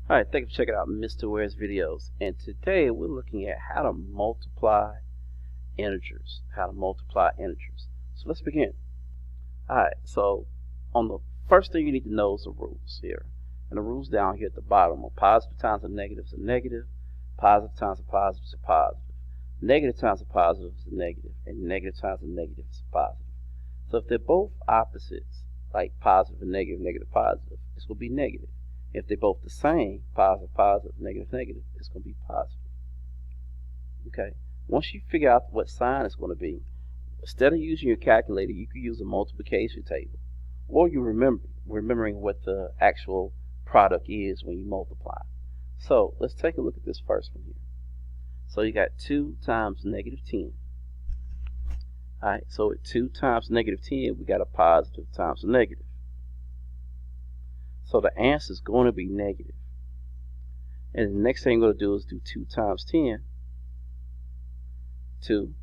Alright, thank you for checking out Mr. Ware's videos. And today we're looking at how to multiply integers. So let's begin. Alright, so on the first thing you need to know is the rules here. And the rules down here at the bottom are positive times a negative is a negative, positive times a positive is a positive, negative times a positive is a negative, and negative times a negative is a positive. So if they're both opposites, like positive and negative, negative, positive, it's going to be negative. If they're both the same, positive, positive, negative, negative, it's going to be positive. Okay. Once you figure out what sign it's going to be, instead of using your calculator, you could use a multiplication table, or you remembering what the actual product is when you multiply. So let's take a look at this first one here. So you got 2 times negative 10. Alright, so at 2 times negative 10, we got a positive times a negative. So the answer is going to be negative. And the next thing you're going to do is do 2 times 10, 2,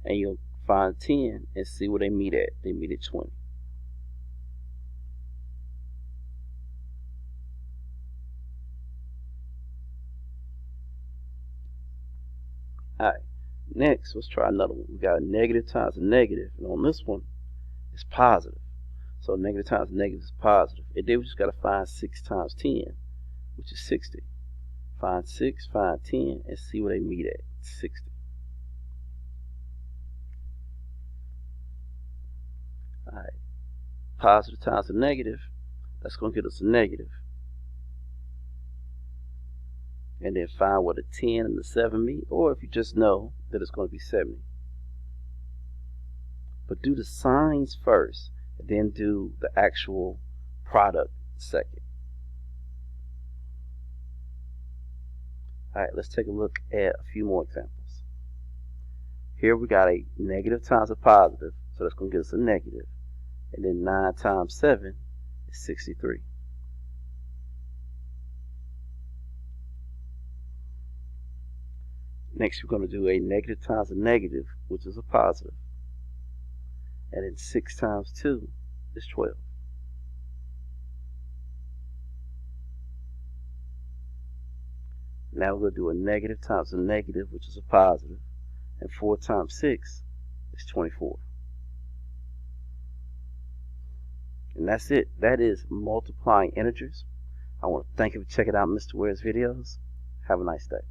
and you'll find 10 and see where they meet at. They meet at 20. Alright, next let's try another one. We got a negative times a negative, and on this one it's positive. So negative times a negative is positive. And then we just got to find 6 times 10, which is 60. Find 6, find 10, and see where they meet at. 60. Alright, positive times a negative, that's going to get us a negative. And then find what a 10 and the 7 meet, or if you just know that it's going to be 70. But do the signs first, and then do the actual product second. Alright, let's take a look at a few more examples. Here we got a negative times a positive, so that's going to give us a negative. And then 9 times 7 is 63. Next, we're going to do a negative times a negative, which is a positive. And then 6 times 2 is 12. Now we're going to do a negative times a negative, which is a positive. And 4 times 6 is 24. And that's it. That is multiplying integers. I want to thank you for checking out Mr. Ware's videos. Have a nice day.